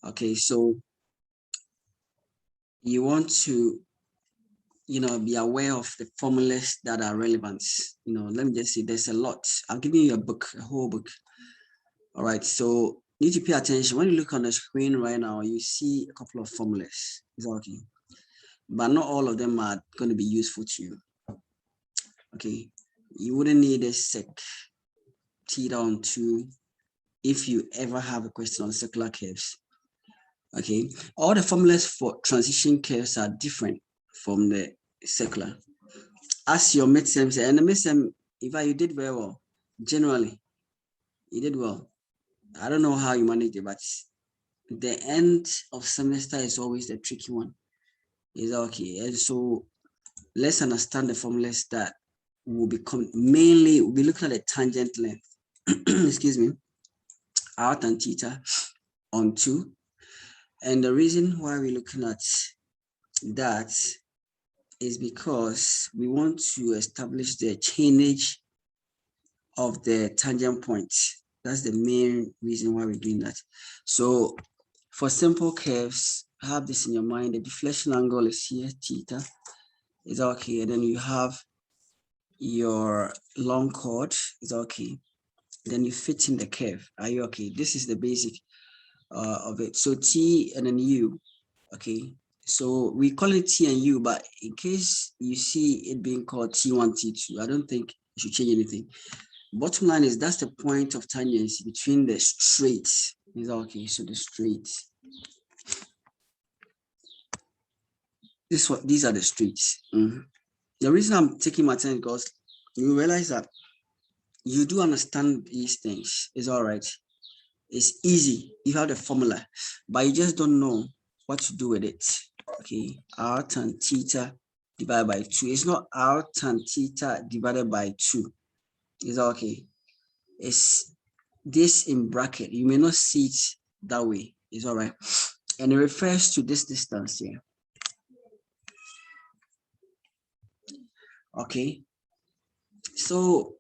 Okay, so you want to, be aware of the formulas that are relevant. Let me just say there's a lot. I'm giving you a book, a whole book. All right, so you need to pay attention. When you look on the screen right now, you see a couple of formulas. Is that okay? But not all of them are going to be useful to you. Okay, you wouldn't need a sec theta on 2 if you ever have a question on circular curves. Okay, all the formulas for transition curves are different from the circular. As your midterm said, and the midterm, if you did very well, generally, you did well. I don't know how you managed it, but the end of semester is always the tricky one. Is okay. And so let's understand the formulas that will become mainly, we'll be looking at the tangent length. Excuse me, r tan theta on 2. And the reason why we're looking at that is because we want to establish the chainage of the tangent points. That's the main reason why we're doing that. So for simple curves, have this in your mind. The deflection angle is here, theta. Is okay. And then you have your long chord. Is okay. Then you fit in the curve. Are you okay? This is the basic of it. So T and then U. Okay. So we call it T and U, but in case you see it being called T1, T2, I don't think you should change anything. Bottom line is that's the point of tangents between the straights. Is that okay? So the straights. These are the straights. The reason I'm taking my time is because you realize that you do understand these things. It's all right. It's easy. You have the formula, but you just don't know what to do with it. Okay, r tan theta divided by 2. It's not r tan theta divided by 2. Is that okay? It's this in bracket. You may not see it that way. It's all right. And it refers to this distance here. Okay. So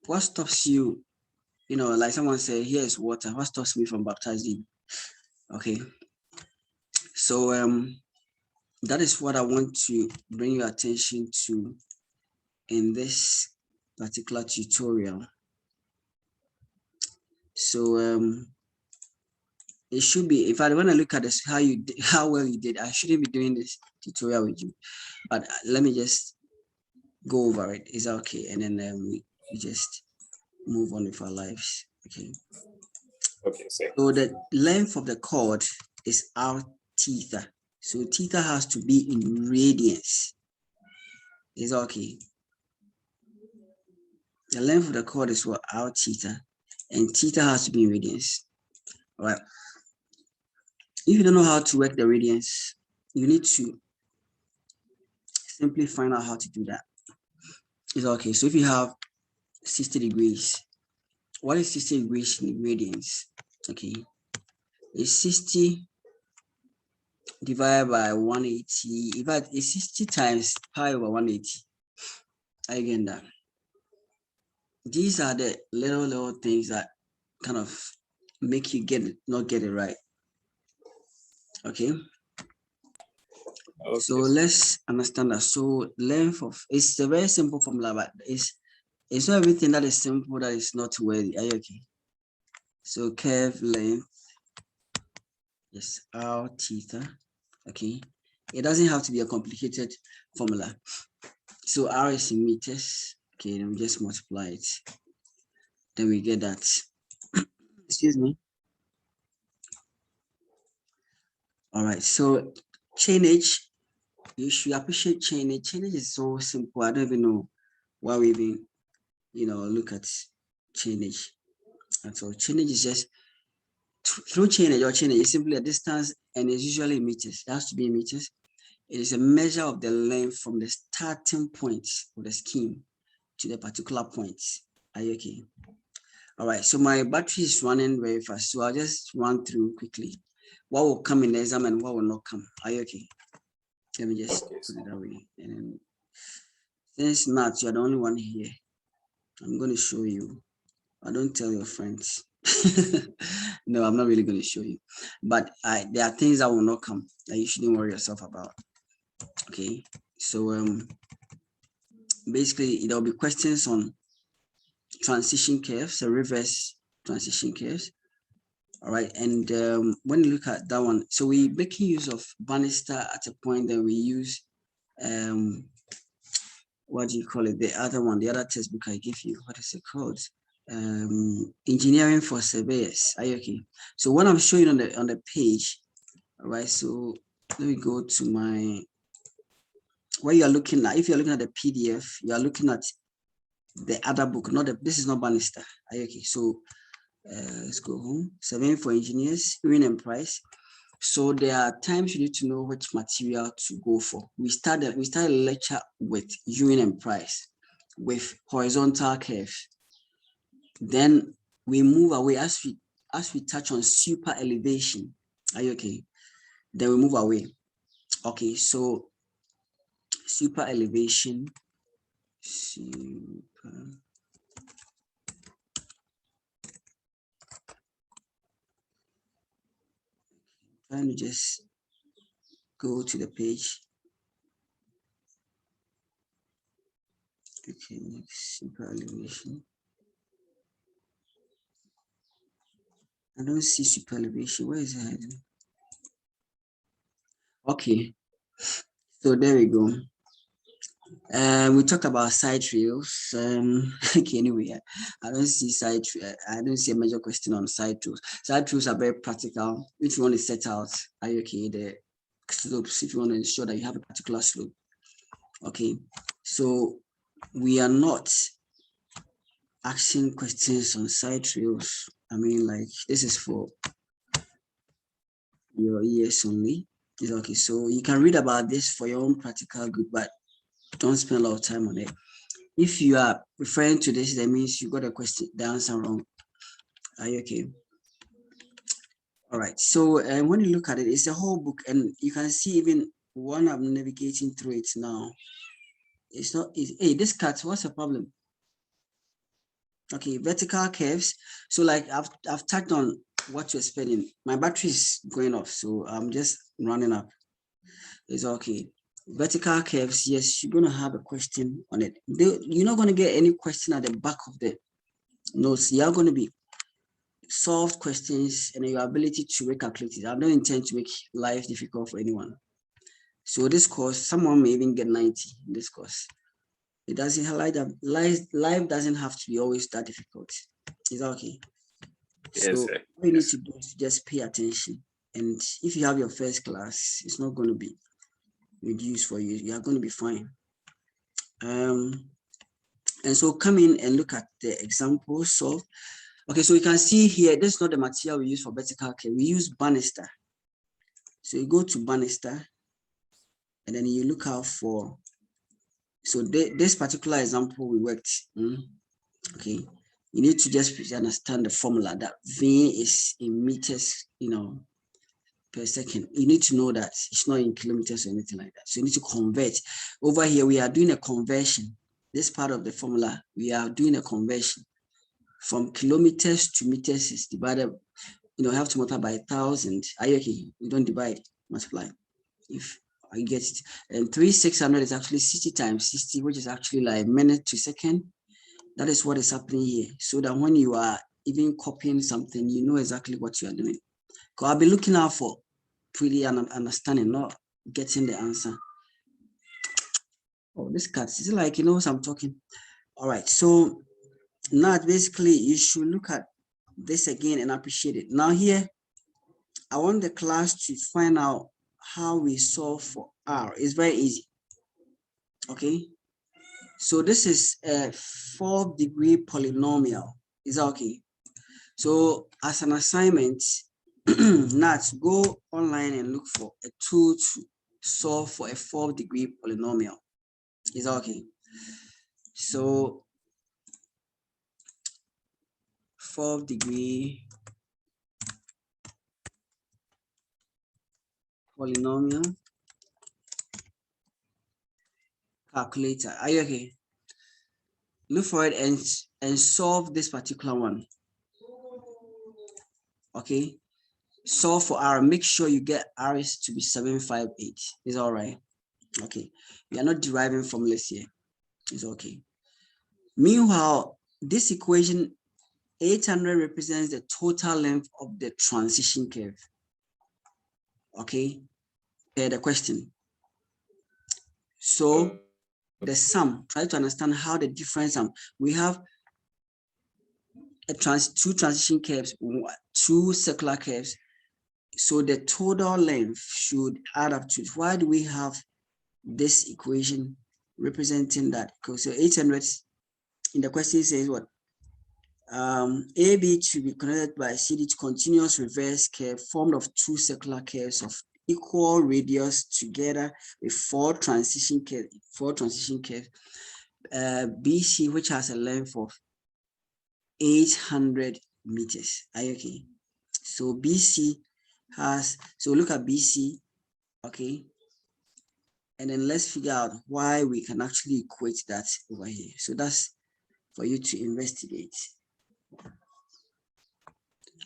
what stops you, like someone said, here's water. What stops me from baptizing? Okay. So that is what I want to bring your attention to in this particular tutorial. So it should be, if I want to look at this, how well you did, I shouldn't be doing this tutorial with you, but let me just go over it. Is that okay? And then we just move on with our lives. Okay. Okay, sir. So the length of the chord is r theta. So theta has to be in radians. Is that okay? The length of the chord is what? R theta. And theta has to be in radians. All right. If you don't know how to work the radians, you need to simply find out how to do that. It's okay. So if you have 60 degrees, what is 60 degrees in radians? Okay. It's 60 divided by 180. In fact, it's 60 times pi over 180. Again, that. These are the little things that kind of make you not get it right. Okay. So let's understand that. So length of, it's a very simple formula, but it's not everything that is simple that is not worthy. Are you okay? So curve length is r theta. Okay. It doesn't have to be a complicated formula. So r is in meters. Okay, then we just multiply it. Then we get that. Excuse me. All right. So chainage, you appreciate chainage. Chainage is so simple. I don't even know why we even, look at chainage. And so chainage is just through chainage or chainage is simply a distance and it's usually in meters. It has to be in meters. It is a measure of the length from the starting point of the scheme to the particular point. Are you okay? All right, so my battery is running very fast, so I'll just run through quickly. What will come in the exam and what will not come? Are you okay? Let me just put it that way. And then, since not, you're the only one here, I'm going to show you. I don't tell your friends. No, I'm not really going to show you, but there are things that will not come that you shouldn't worry yourself about. Okay, so basically there'll be questions on transition curves, the reverse transition curves. All right, and when you look at that one, so we making use of Bannister at a point that we use what do you call it? The other one, the other textbook I give you, what is it called? Engineering for surveyors. Are you okay? So what I'm showing on the page, all right, so let me go to my, what you are looking at. If you're looking at the PDF, you are looking at the other book, not the, this is not Bannister. Are you okay? So let's go home. Surveying for engineers, Ewing and Price. So there are times you need to know which material to go for. We started a lecture with Ewing and Price with horizontal curves. Then we move away as we touch on super elevation. Are you okay? Then we move away. Okay, so super elevation. Trying to just go to the page. Okay, super elevation. I don't see super elevation. Where is it? Okay, so there we go. We talked about side trails. Okay, anyway, I don't see I don't see a major question on side trails. Side trails are very practical. If you want to set out, are you okay? The slopes, if you want to ensure that you have a particular slope. Okay, so we are not asking questions on side trails. I mean, like, this is for your ears only. It's okay, so you can read about this for your own practical good, but don't spend a lot of time on it. If you are referring to this, that means you got a question, the answer wrong. Are you okay? All right. So when you look at it, it's a whole book, and you can see even when I'm navigating through it now. It's not. Hey, this cut. What's the problem? Okay, vertical curves. So like I've tagged on what you're spending. My battery is going off, so I'm just running up. It's okay. Vertical curves. Yes, you're gonna have a question on it. You're not gonna get any question at the back of the notes. You're gonna be solved questions and your ability to recalculate it. I don't intend to make life difficult for anyone. So this course, someone may even get 90 in this course. It doesn't highlight that life doesn't have to be always that difficult. Is that okay? Yes, so sir. what you need to do is just pay attention. And if you have your first class, it's not going to be reduced for you. You are going to be fine. And so come in and look at the example solved. Okay, so you can see here, this is not the material we use for vertical curve. We use Bannister. So you go to Bannister, and then you look out for, so this particular example we worked, okay, you need to just understand the formula that V is in meters, per second. You need to know that it's not in kilometers or anything like that. So you need to convert. Over here, we are doing a conversion. This part of the formula, we are doing a conversion from kilometers to meters is divided, have to multiply by 1,000. Are you okay? You don't divide, multiply. If I get it. And 3,600 is actually 60 times 60, which is actually like minute to second. That is what is happening here. So that when you are even copying something, you know exactly what you are doing. Because I'll be looking out for pretty understanding, not getting the answer. Oh, this cat, is it like, I'm talking? All right, so now basically you should look at this again and appreciate it. Now here, I want the class to find out how we solve for R. It's very easy. Okay, so this is a 4th degree polynomial. Is that okay? So as an assignment, Nat, go online and look for a tool to solve for a 4th degree polynomial. Is that okay? So 4th degree polynomial calculator. Are you okay? Look for it and solve this particular one. Okay. Solve for R. Make sure you get R is to be 758. Is all right. Okay. We are not deriving formulas here. It's okay. Meanwhile, this equation 800 represents the total length of the transition curve. Okay. The question. So the sum, try to understand how the difference we have two transition curves, two circular curves. So the total length should add up to, why do we have this equation representing that? Because so 800 in the question says what? AB to be connected by CD to continuous reverse curve formed of two circular curves of equal radius together with four transition curves. BC, which has a length of 800 meters. Are you okay? So BC has, so look at BC, okay? And then let's figure out why we can actually equate that over here. So that's for you to investigate.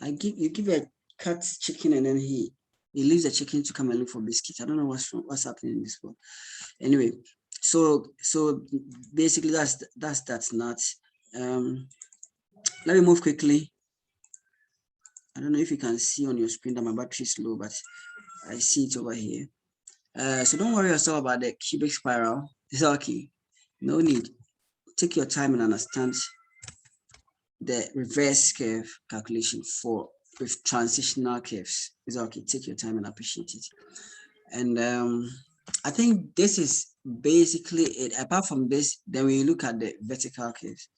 You give a cat chicken and then he leaves the chicken to come and look for biscuits. I don't know what's happening in this world. Anyway, so basically that's not. Let me move quickly. I don't know if you can see on your screen that my battery is low, but I see it over here. So don't worry yourself about the cubic spiral. It's okay. No need. Take your time and understand the reverse curve calculation with transitional curves. It's okay. Take your time and appreciate it. And I think this is basically it. Apart from this, then we look at the vertical curves.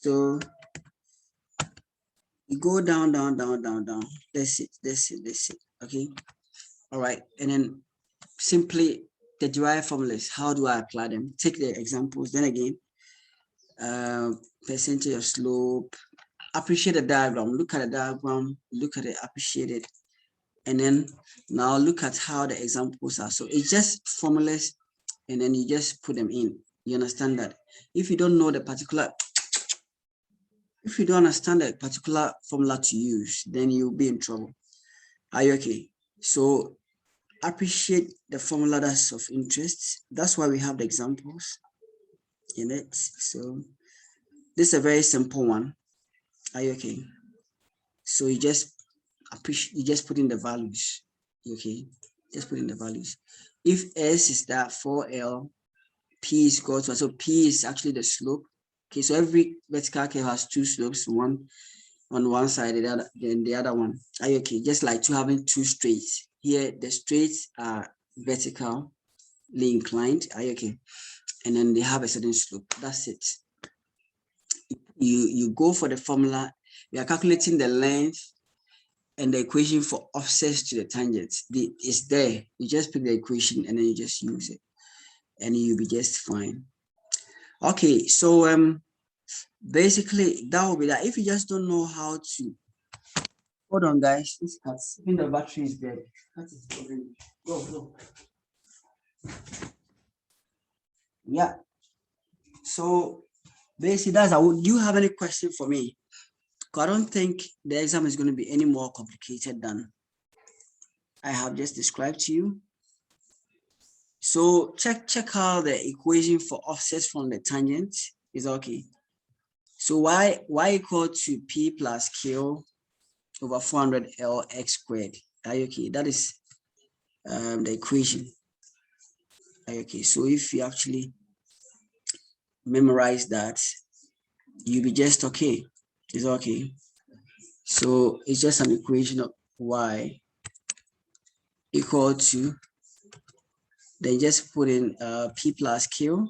So you go down. That's it. Okay. All right. And then simply the derived formulas. How do I apply them? Take the examples. Then again, percentage of slope. Appreciate the diagram. Look at the diagram. Look at it. Appreciate it. And then now look at how the examples are. So it's just formulas, and then you just put them in. You understand that? If you don't know the particular, if you don't understand the particular formula to use, then you'll be in trouble. Are you okay? So appreciate the formula that's of interest. That's why we have the examples in it. So this is a very simple one. Are you okay? So you just put in the values. Okay, just put in the values. If S is that 4L, P is equal to, so P is actually the slope. Okay, so every vertical curve has two slopes, one on one side, then the other one. Are you okay? Just like having two straights. Here, the straights are vertically inclined. Are you okay? And then they have a certain slope. That's it. You go for the formula. We are calculating the length and the equation for offsets to the tangents. It's there. You just pick the equation and then you just use it, and you'll be just fine. Okay, so basically that will be that. If you just don't know how to, hold on, guys. This cuts. Even the battery is dead. Go. Yeah. So basically, that's how. Do you have any question for me? I don't think the exam is going to be any more complicated than I have just described to you. So check out the equation for offsets from the tangent is okay. So y equal to P plus Q over 400L x squared. Okay, that is the equation. Okay, so if you actually memorize that, you'll be just okay. It's okay. So it's just an equation of y equal to, then just put in P plus Q